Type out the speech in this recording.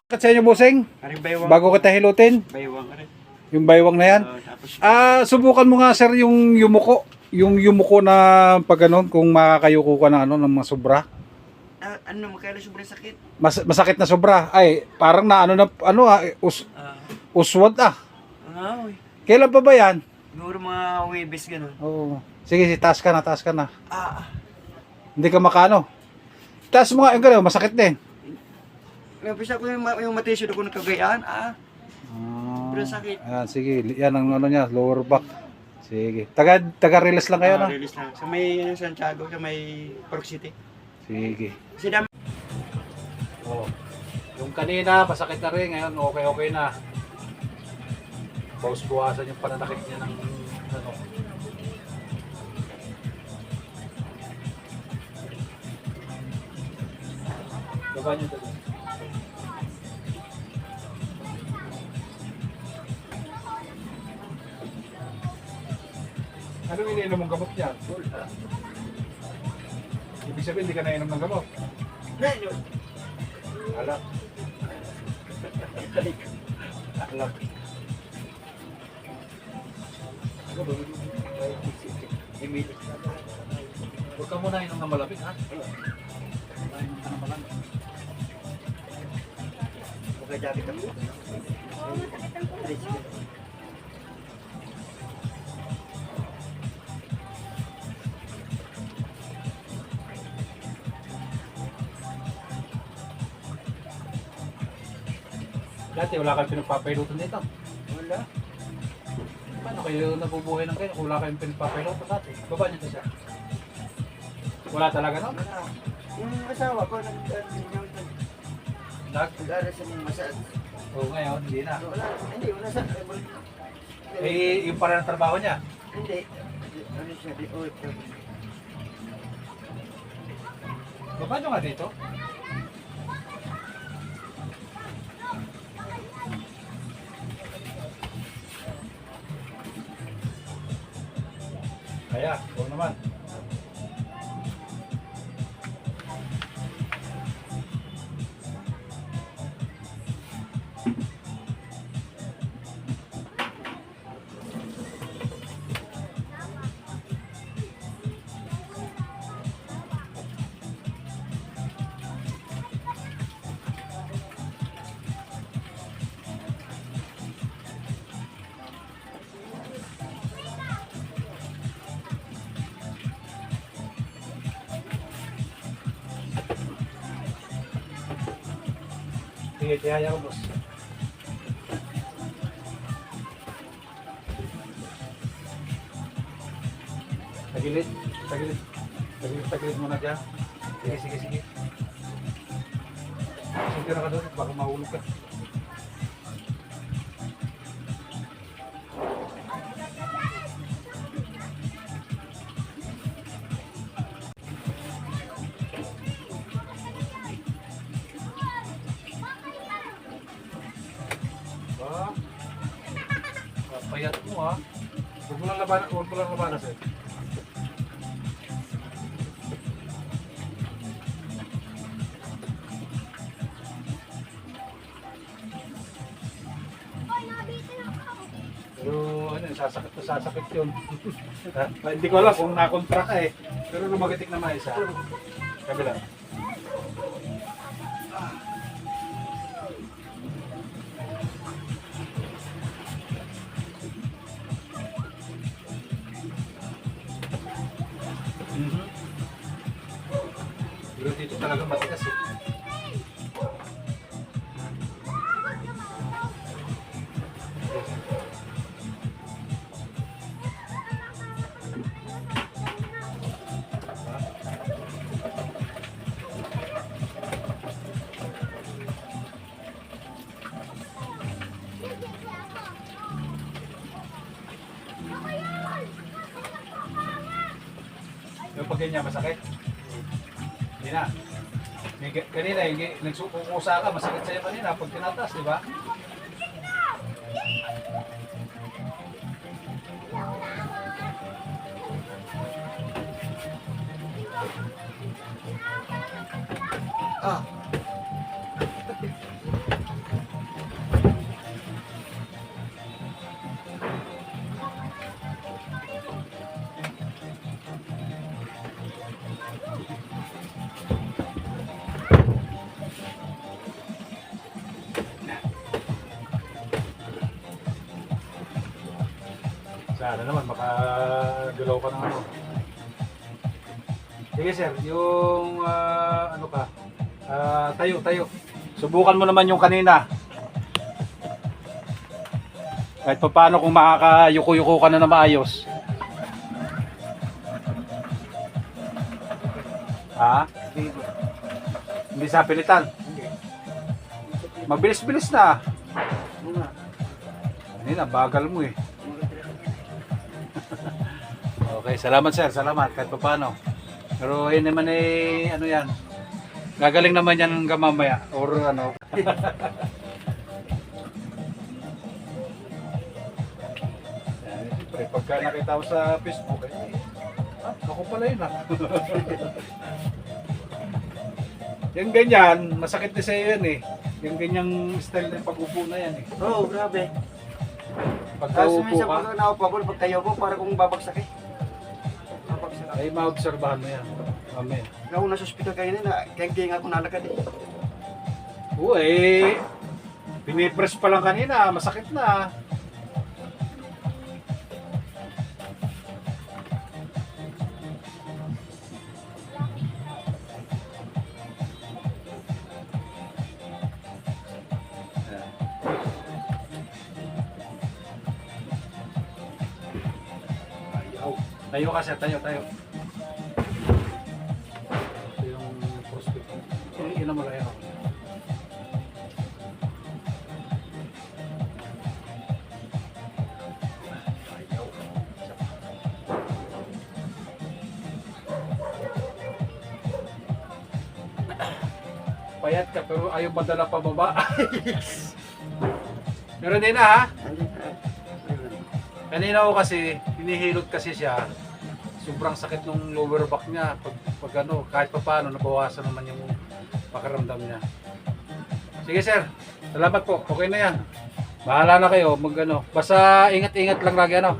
Kat sa inyo, bossing? Aring baywang. Bago kita hilutin, Baywang rin. yung baywang na yan. Tapos, Subukan mo nga, sir, yung yumuko. Yung yumuko na pag ganun, kung makakayuko ka ng, ng mga sobra. magkala sobrang sakit. Masakit na sobra. Ay, parang na uswad Uy. Kailan pa ba yan? Siguro mga Webes ganun. Oo. Sige, taas ka na, taas ka na. Hindi ka makano. Taas mo nga, yung gano'n, masakit din. Napisa ko yung matisyo ko nagkagayaan. Sobrang sakit. Ayan, sige. Yan ang ano niya, lower back. Sige. Taga-release lang kayo, no? Release lang. Sa may Santiago, sa may Park City. Sige. Kasi dami. Oh. Yung kanina, pasakit na rin. Ngayon, okay na. Bawas-bawasan yung pananakit niya ng ano. Baba niyo dito. Ano iniinom mong gamot niya? Ibig sabihin, hindi ka nainom ng gamot. Alak. Alak. Huwag ka muna inom ng malamig, ha? Inom ka ng malamig. Okay, dami kami. Dati wala kayong pinagpapailutan dito. Wala. Paano kayo nabubuhay ng kayo kung wala kayong pinagpapailutan dati? Baba niyo to siya. Wala talaga, no? Wala. Yung asawa ko, nag-aaral sa mga massage. Oo, ngayon, hindi na. Wala, hindi, wala sa... Yung para ng trabaho niya. Hindi. Ano siya, di OFW. Baba niyo nga dito. Kaya, huwag naman. Sige, tihaya ko, boss. Tagilid. Tagilid muna dyan. Sige. Sige na ka doon, baka mahulog ka. Payat mo, ha. Huwag mo lang labanan, sir. Pero sasakit yun. Hindi ko alam kung nakontra ka eh. Pero lumagatik naman isa. Kabila. Pero dito talaga matigas eh. Yung pag ganyan masakit? Hindi na. Kanina, nagsukukusa ka, masakit sa'yo kanina pag tinatas, di ba? Sana naman, makagalaw ka ng ano. Sige sir, yung ano ka, tayo. Subukan mo naman yung kanina. Kahit pa paano kung makakayuko-yuko ka na maayos. Ha? Hindi sa pilitan. Mabilis-bilis na. Kanina, bagal mo eh. Okay, salamat sir, salamat kahit pa paano. Pero yun naman eh, ano yan. Gagaling naman yan hanggang mamaya. Or ano. Siyempre, pagka nakita ko sa Facebook, ako pala yun ah. Yung ganyan, masakit din sa'yo yan eh. Yung ganyang style ng pag-upo na yan eh. Oo, grabe. Pagka Tapos upo minsan ka, pag naupo ako, pag tayo ko, para kung babagsak eh. Babagsak ako. ay maobserbahan mo yan. Amen. Ako nasa hospital kayo na, kaya ako nalakad eh. Oo eh, pinipress pa lang kanina, masakit na. Ayaw. Tayo kasi, tayo. Ito yung prospect. Ina mo lang yun. Ayaw. Payat ka pero ayaw padala pababa. Meron din na ha. Kanina ko kasi, hinihilot kasi siya. Sobrang sakit nung lower back niya. Pag ano, kahit pa paano, nabawasan naman yung pakiramdam niya. Sige sir, salamat po. Okay na yan. Bahala na kayo mag ano. Basta ingat-ingat lang lagi ano.